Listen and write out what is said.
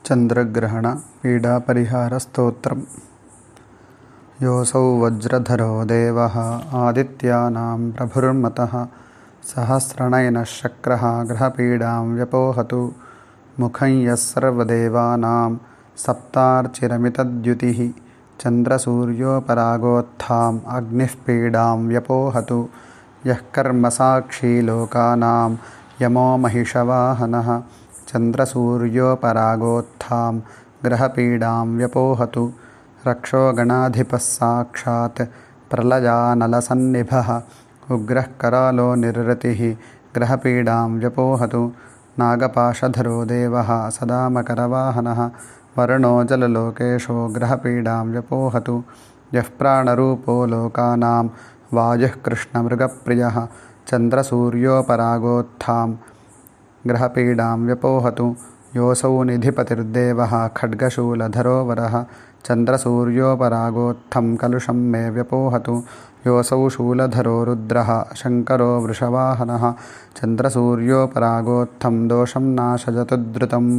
चंद्रग्रहण पीडापरिहार स्तोत्रम्। योऽसौ वज्रधरो देवः आदित्यानां प्रभुर्मतः सहस्रनयनः शक्रः ग्रहपीडां व्यपोहतु। मुखं यः सर्वदेवानां सप्तार्चिरमितद्युतिः चन्द्रसूर्योपरागोत्थाम् अग्निः पीडां व्यपोहतु। यः कर्मसाक्षी लोकानां यमो महिषवाहनः चन्द्रसूर्योपरागोत्थां ग्रहपीडां व्यपोहतु। रक्षो गणाधिपः साक्षात् प्रलयानलसन्निभः उग्रः करालो निर्रतिः ग्रहपीडां व्यपोहतु। नागपाशधरो देवः सदा मकरवाहनः वरुणो जललोकेशो ग्रहपीडां व्यपोहतु। यः प्राणरूपो लोकानां वायुः कृष्णमृगप्रियः चन्द्रसूर्योपरागोत्थां ग्रहपीडां व्यपोहतु। योऽसौ निधिपतिर्देवः खड्गशूलधरो वरः चन्द्रसूर्योपरागोत्थं कलुषं मे व्यपोहतु। योऽसौ शूलधरो रुद्रः शङ्करो वृषवाहनः चन्द्रसूर्योपरागोत्थं दोषं नाशयतु द्रुतम्।